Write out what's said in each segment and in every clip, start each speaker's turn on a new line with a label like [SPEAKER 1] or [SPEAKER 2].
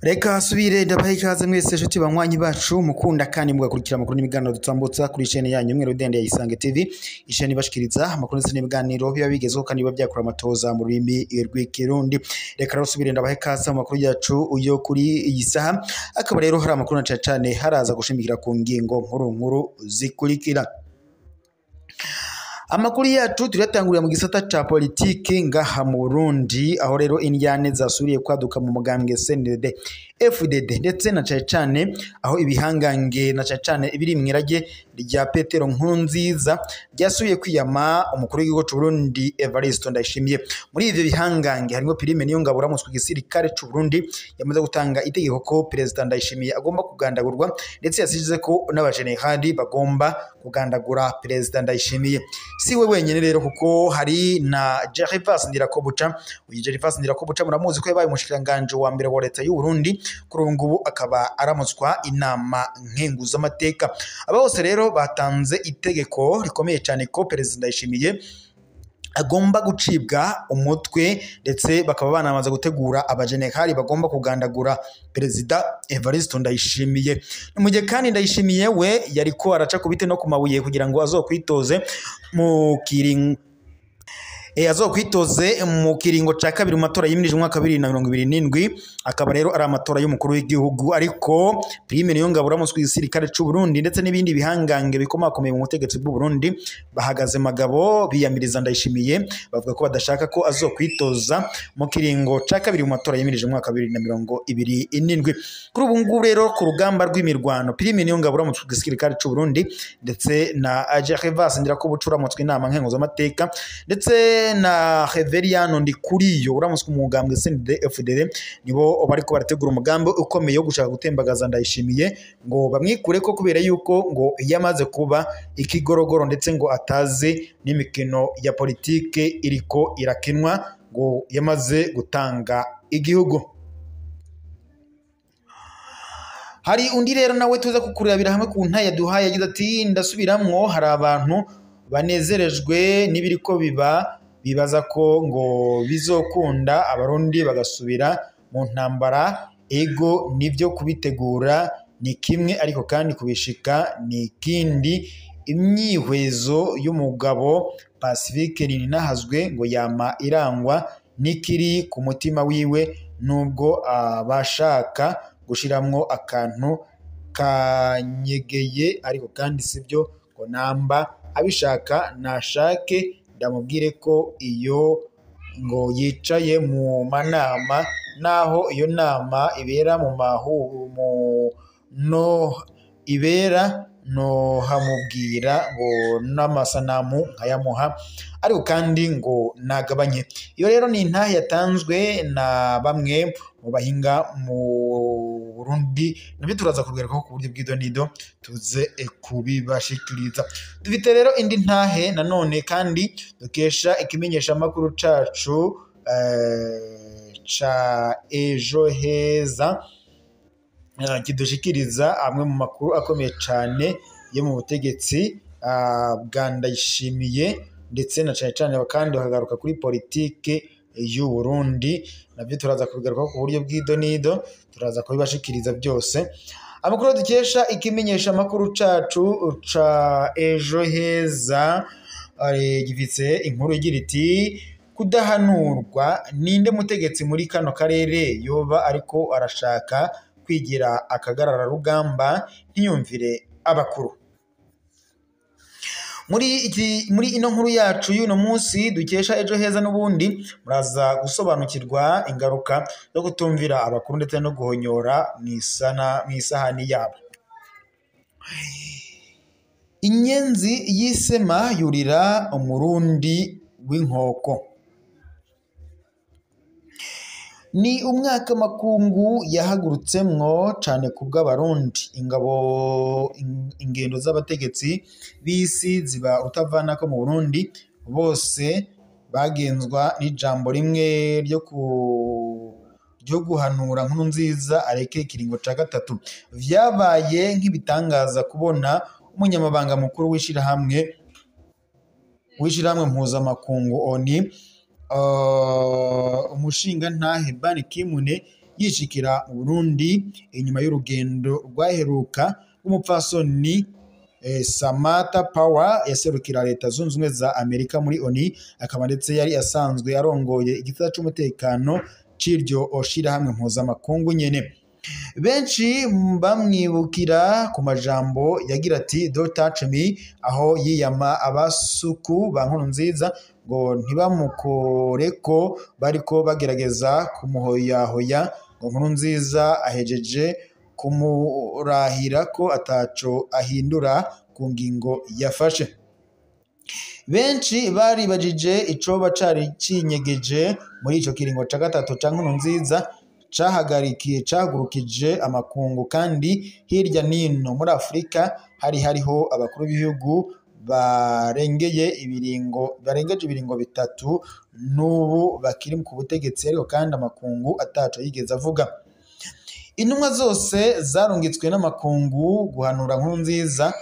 [SPEAKER 1] Reka subire ndabaha ikaze mwese nshuti banywanyi bacu mukunda kandi mugakurikira amakuru n'ibiganiro dutambutsa kuri chaîne yanyu mwe Rudende ya Isange TV. Isheni bashikiriza amakuru ndetse n'ibiganiro biba bigezweho kandi biba byakora amatoza mu rurimi rw'ikirundi. Reka rero subire ndabaha ikaze mu makuru yacu uyo kuri iyi saha, akaba rero hari amakuru na cyane haraza gushimikira ku ngingo nkuru zikurikira. Amakuru yacu turatangurira mu gisata ca politike ngaha mu Burundi, aho rero indyane zasubiriye kwaduka mu mugambwe CNDD FDD ndetse na cyane aho ibihangange na cyane ibiri mwirage rya Petero Nkurunziza byasubiye kwiyama umukuru w'igihugu cy'u Burundi Evariste Ndayishimiye. Muri ivyo bihangange harimo Prime Niyongabo uramutswe igisirikare cy'u Burundi yamaze gutanga itegeko ko President Ndayishimiye agomba kugandagurwa, ndetse yasize ko n'abajenerali bagomba kugandagura President Ndayishimiye. Si we wenyene rero kuko hari na Gervas Ndirakobuca. Uyu Gervas Ndirakobuca muramuzi ko yabaye umushikiranganje wa mbere wa leta y'u Burundi, kuri ubu ngubu akaba aramutswa inama nkenguzamateka. Aba bose rero batanze itegeko rikomeye cyane ko President Ndayishimiye agomba gucibwa umutwe, ndetse bakaba banamaze gutegura abajenerali bagomba kugandagura Perezida Evariste Ndayishimiye. Mu gihe kandi Ndayishimiye we yariko araca kubite no kumabuye kugira ngo azokwitoze mu kiringo ca kabiri mu matora yimirije umwaka 2027, akaba rero ari amatora y'umukuru w'igihugu. Ariko Prime Niyongabo uramutswe igisirikare cy'u Burundi ndetse n'ibindi bihangange bikomakomeye mu mutegetsi bw'u Burundi bahagaze magabo biyamiriza Ndayishimiye, bavuga ko badashaka ko azokwitoza mu kiringo ca kabiri mu matora yimirije umwaka 2027. Kuri ubu ngubu rero ku rugamba rw'imirwano Prime Niyongabo uramutswe igisirikare cy'u Burundi ndetse na Gervas Ndirakobuca uramutswe inama nkenguzamateka ndetse na Reveriano Ndikuriyo uramutswe umugambwe CNDD FDD nibo bariko barategura umugambi ukomeye wo gushaka gutembagaza Ndayishimiye ngo bamwikure ko, kubera yuko ngo yamaze kuba ikigorogoro ndetse ngo atazi n'imikino ya politike iriko irakinwa, ngo yamaze gutanga igihugu. Hari undi rero nawe tuza kukurabira hamwe ku nta yaduhaye yagize ati ndasubiramwo, hari abantu banezerejwe n'ibiriko bibaza ko ngo bizokunda abarundi bagasubira mu ntambara. Ego nivyo kubitegura ni kimwe, ariko kandi kubishika ni ikindi. Imyihwezo y'umugabo Pacifique Ninahazwe ngo yama irangwa nikiri ku mutima wiwe, nubwo abashaka gushiramwo akantu kanyegeye, ariko kandi sivyo ngo namba abishaka nashake ndamubwire ko iyo ngo yicaye mu manama, naho iyo nama ibera no hamubwira ngo n'amasanamu nkayamuha, ariko kandi ngo nagabanye. Iyo rero ni intahe yatanzwe na bamwe mu bahinga mu Burundi, nabyo turaza kugaruka ku buryo bw'idonido tuze kubibashikiriza. Dufite rero indi ntahe nanone kandi dukesha ikimenyesha makuru cacu ca Ejo Heza kidushikiriza amwe mu makuru akomeye cyane yo mu butegetsi bwa Ndayishimiye, ndetse na cyane kandi bakagaruka kuri politike y'u Burundi. Nabyo turaza kugaruka ku buryo bw'idonido, turaza kubibashikiriza byose. Amakuru dukesha ikimenyesha makuru cacu ca Ejo Heza gifitse inkuru igira iti kudahanurwa, ninde mutegetsi muri kano karere yoba ariko arashaka kwigira akagarara rugamba ntiyumvire abakuru. Muri ino nkuru yacu y'uno munsi dukesha Ejo Heza n'ubundi muraza gusobanukirwa ingaruka zo kutumvira abakuru ndetse no guhonyora mw'isahani yabo. Inyenzi y'isema yurira umurundi w'inkoko. Ni umwaka makungu yahagurutsemwo cane kubw'abarundi. Ingendo z'abategetsi b'isi ziba utavanako mu Burundi, bose bagenzwa n'ijambo rimwe ryo guhanura Nkurunziza areke ikiringo ca gatatu. Vyabaye nk'ibitangaza kubona umunyamabanga mukuru w'ishirahamwe w'ishirahamwe mpuzamakungu ONU umushinga ntahe Ban Ki-moon yishikira mu Burundi inyuma y'urugendo rwaheruka rw'umupfasoni Samantha Power yaserukira leta zunze ubumwe za Amerika muri ONU, akaba ndetse yari asanzwe arongoye igisata c'umutekano c'iryo shirahamwe mpuzamakungu nyene. Benshi bamwibukira ku majambo yagira ati "Don't touch me", aho yiyama abasuku ba Nkurunziza ngo ntibamukoreko bariko bagerageza kumuhoyahoya ngo Nkurunziza ahejeje kumurahira ko ataco ahindura ku ngingo yafashe. Benshi baribajije icoba cari cinyegeje muri ico kiringo ca gatatu ca Nkurunziza cahagurukije amakungu, kandi hirya nino muri Afrika hariho abakuru b'ibihugu barengeje ibiringo bitatu n'ubu bakiri ku butegetsi, ariko kandi amakungu ataco yigeze avuga. Intumwa zose zarungitswe n'amakungu guhanura Nkurunziza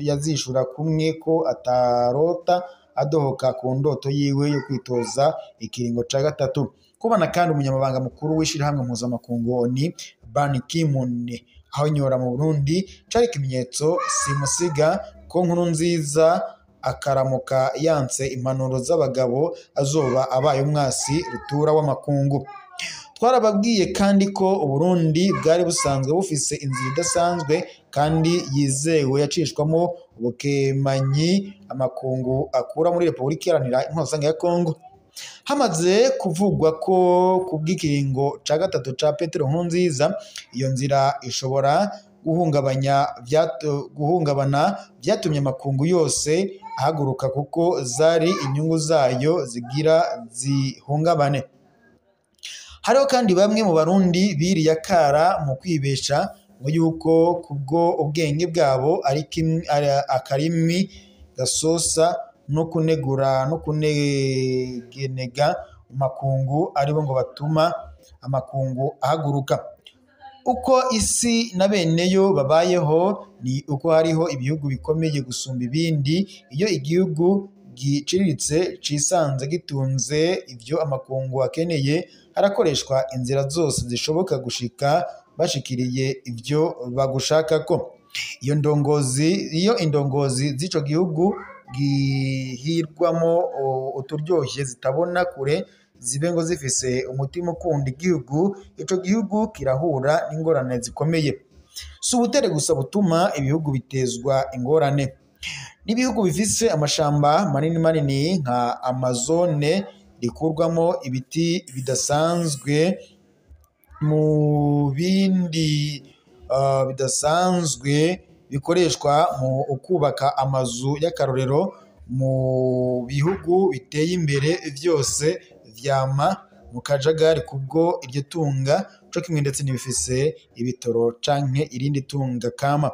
[SPEAKER 1] yazishura kumwe ko atarota adohoka ku ndoto yiwe yo kwitoza ikiringo ca gatatu. Kubana kandi umunyamabanga mukuru w'ishirahamwe mpuzamakungu ONU Ban Ki-moon aho nyora mu Burundi cari ikimenyetso simusiga ko Nkurunziza akaramuka yanse impanuro z'abagabo azoba abaye umwasi rutura w'amakungu. Twarababwiye kandi ko Uburundi bwari busanzwe bufise inzira idasanzwe kandi yizewe yacishwamo ubukemanyi amakungu akura muri Repubulika Iharanira Intwaro ya Kongo. Hamaze kuvugwa ko kubw'ikiringo ca gatatu ca Petero Nkurunziza iyo nzira ishobora guhungabana vyatumye amakungu yose ahaguruka kuko zari inyungu zayo zigira zihungabane. Hariho kandi bamwe mu Barundi biriye akara mu kwibesha ngo yuko kubwo ubwenge bwabo ari akarimi gasosa no kunegura no kunegenega makungu aribo ngo batuma amakungu ahaguruka. Uko isi na beneyo babayeho ni uko hariho ibihugu bikomeye gusumba ibindi. Iyo igihugu giciriritse cisanze gitunze ivyo amakungu akeneye, harakoreshwa inzira zose zishoboka gushika bashikiriye ivyo bagushakako. Iyo indongozi z'ico gihugu gihirwamo uturyoshye zitabona kure zibe ngo zifise umutima ukunda igihugu, ico gihugu kirahura n'ingorane zikomeye. Si ubutere gusa butuma ibihugu bitezwa ingorane. N'ibihugu bifise amashamba manini nka Amazone rikurwamo ibiti bidasanzwe mu bindi bidasanzwe bikoreshwa mu kubaka amazu y'akarorero mu bihugu biteye imbere, vyose vyama mu kajagari kubwo iryo tunga co kimwe ndetse n'ibifise ibitoro canke irindi tunga kama.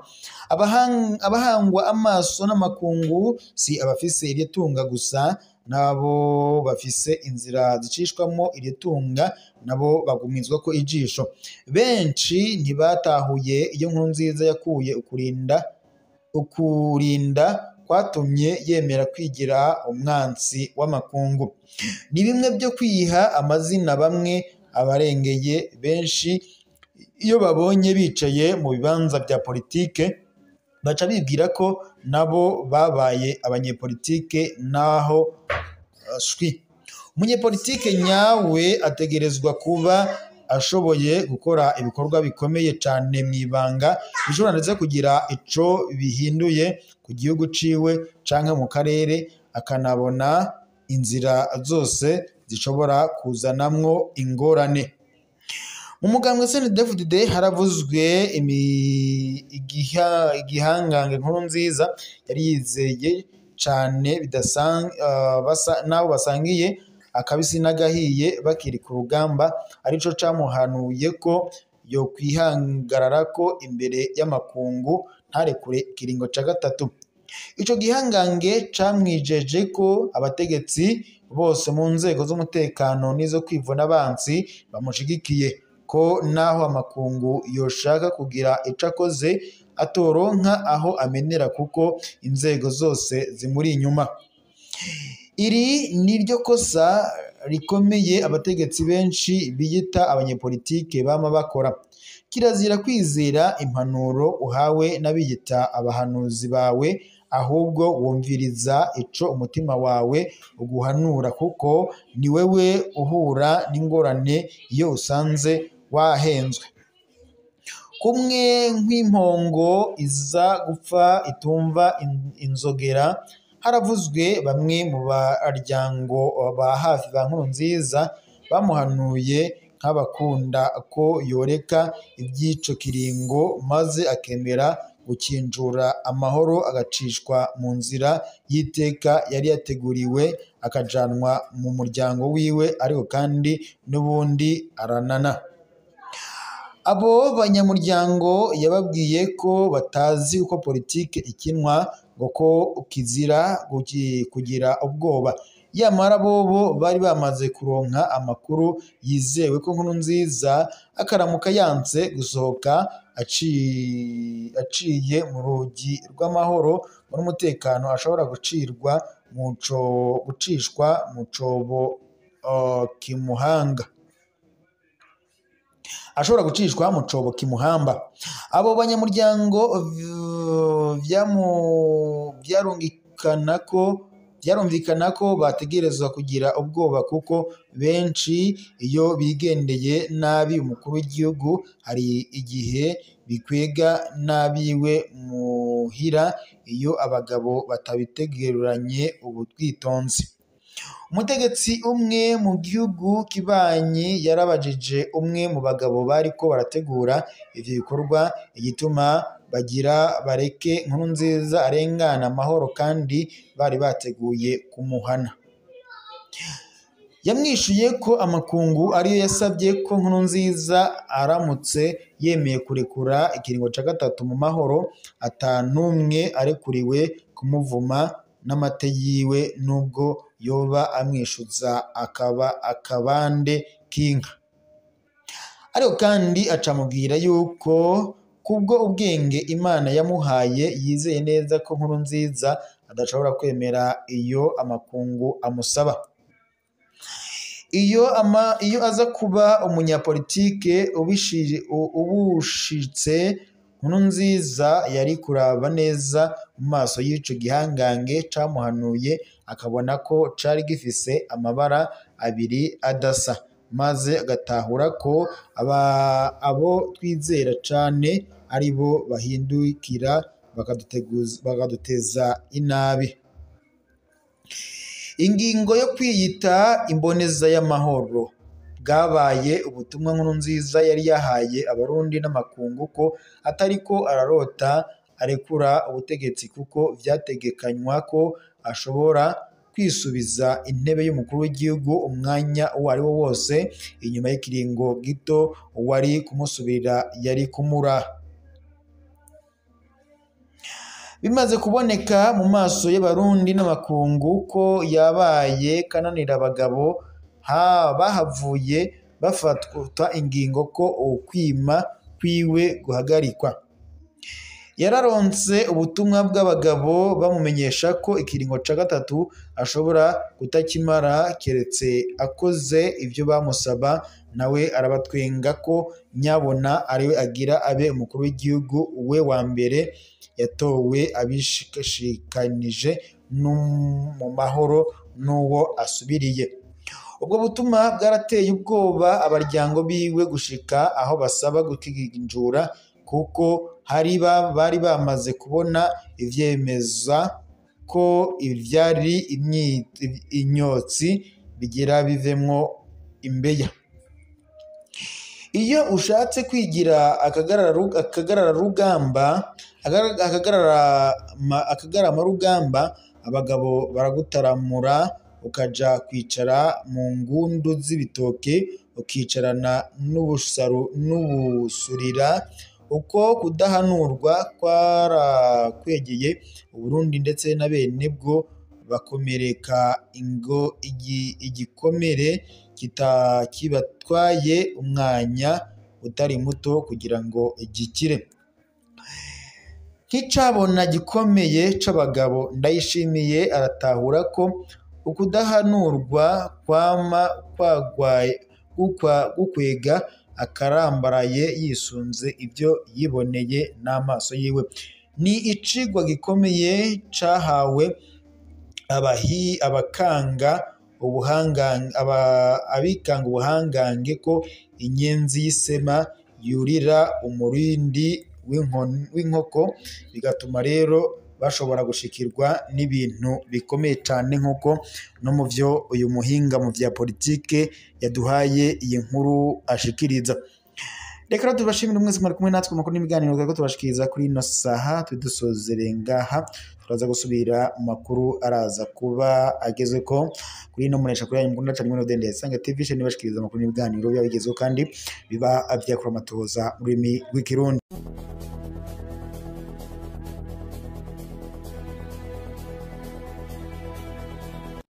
[SPEAKER 1] Abahangwa amaso n'amakungu si abafise iryo tunga gusa, nabo bafise inzira zicishwamo iryo tunga nabo bagumizwa ko ijisho. Benshi ntibatahuye iyo Nkurunziza yakuye ukurinda kwatumye yemera kwigira umwansi w'amakungu. Ni bimwe byo kwiha amazina bamwe abarengeye benshi iyo babonye bicaye mu bibanza bya politike baca bibwira ko nabo babaye abanyepolitike naho umunyepolitike nyawe ategerezwa kuba ashoboye gukora ibikorwa bikomeye cyane mu ibanga bishobora ndetse kugira ico bihinduye ku gihugu ciwe canke mu karere, akanabona inzira zose zishobora kuzanamwo ingorane. Mu mugambwe CNDD-FDD haravuzwe igihangange Nkurunziza yari yizeye cane nabo basangiye akabisi n'agahiye bakiri ku rugamba, arico camuhanuye ko yo kwihangararako imbere y'amakungu ntarekure ikiringo ca gatatu. Ico gihangange camwijeje ko abategetsi bose mu nzego z'umutekano n'izo kwivuna abansi bamushigikiye, ko naho amakungu yoshaka kugira ico akoze atoronka aho amenera kuko inzego zose zimuri inyuma. Iri niryo kosa rikomeye abategetsi benshi biyita abanyepolitike bama bakora. Kirazira kwizera impanuro uhawe n'abiyita abahanuzi bawe, ahubwo wumviriza ico umutima wawe uguhanura, kuko ni wewe uhura n'ingorane iyo usanze wahenzwe. Kumwe nk'impongo iza gupfa itumva inzogera, haravuzwe bamwe mu baryango ba hafi ba Nkurunziza bamuhanuye nk'abakunda ko yoreka iby'ico kiringo maze akemera gukinjura amahoro, agacishwa mu nzira y'iteka yari yateguriwe, akajanwa mu muryango wiwe, ariko kandi n'ubundi aranana. Abo banyamuryango yababwiye ko batazi uko politike ikinwa, ngo ko kizira kugira ubwoba. Yamara bobo bari bamaze kuronka amakuru yizewe ko Nkurunziza akaramuka yanse gusohoka aciye mu rugi rw'amahoro n'umutekano ashobora gucishwa mu cobo kimuhamba. Abo banyamuryango byarumvikana ko bategerezwa kugira ubwoba, kuko benshi iyo bigendeye nabi umukuru w'igihugu hari igihe bikwega n'abiwe muhira iyo abagabo batabiteguranye ubutwitonzi. Umutegetsi umwe mu gihugu kibanyi yarabajije umwe mu bagabo bariko barategura ivyo bikorwa igituma bagira bareke Nkurunziza arengana amahoro kandi bari bateguye kumuhana. Yamwishuye ko amakungu ariyo yasabye ko Nkurunziza aramutse yemeye kurekura ikiringo ca gatatu mu mahoro, ata n'umwe arekuriwe kumuvuma n'amate yiwe, nubwo yoba amwishuza akabande k'inka. Ariko kandi acamubwira yuko kubwo ubwenge Imana yamuhaye yizeye neza ko Nkurunziza adashobora kwemera iyo amakungu amusaba. Iyo aza kuba umunyapolitike ubushitse, Nkurunziza yari kuraba neza mu maso y'ico gihangange camuhanuye, akabona ko cari gifise amabara abiri adasa, maze agatahura ko abo twizera cane aribo bahindukira bakaduteza inabi. Ingingo yo kwiyita imboneza y'amahoro bwabaye ubutumwa Nkurunziza yari yahaye abarundi n'amakungu ko atariko ararota arekura ubutegetsi, kuko vyategekanywa ko ashobora kwisubiza intebe y'umukuru w'igihugu umwanya uwo ari wo wose, inyuma y'ikiringo gito uwari kumusubirira yari kumura. Bimaze kuboneka mu maso y'abarundi n'amakungu ko yabaye kananira abagabo, bahavuye bafata ingingo ko ukwima kwiwe guhagarikwa. Yararonse ubutumwa bw'abagabo bamumenyesha ko ikiringo ca gatatu ashobora kutakimara keretse akoze ivyo bamusaba, nawe arabatwenga ko nyabona ariwe agira abe umukuru w'igihugu we wa mbere yatowe abishikanije mu mahoro n'uwo asubiriye. Ubwo butumwa bwarateye ubwoba abaryango biwe gushika aho basaba gukinjura, kuko bari bamaze kubona ivyemeza ko ivyari imyotsi bigira bivemwo imbeya. Iyo ushatse kwigira akagaramarugamba, abagabo baragutaramura ukaja kwicara mu ngundu z'ibitoke, ukicarana n'ubusurira. Uko kudahanurwa kwarakwegeye Uburundi, ndetse na bene bwo bakomereka igikomere kibatwaye umwanya utari muto kugira ngo gikire. Nk'icabona gikomeye c'abagabo, Ndayishimiye aratahura ko ukudahanurwa kwama gukwega akarambaraye yisunze ibyo yiboneye n'amaso yiwe. Ni icigwa gikomeye cahawe abikanga ubuhangange ko inyenzi y'isema yurira umurindi w'inkoko, bigatuma rero bashobora gushikirwa n'ibintu bikomeye cyane nk'uko no mu byo uyu muhinga mu vya politike yaduhaye iyi nkuru ashikiriza. Reka tubashimire mwese mwari kumwe natwe makuru n'imiganiro ko tubashikiriza kuri ino saha tudusozere ngaha, turaza gusubira mu makuru araza kuba agezwe ko kuri ino munesha kuri yanyu ngunda cyane muri Dende Sanga TV nibashikiriza amakuru n'ibiganiro biba bigezwe kandi biba avyakura amatoza muri rw'ikirundi.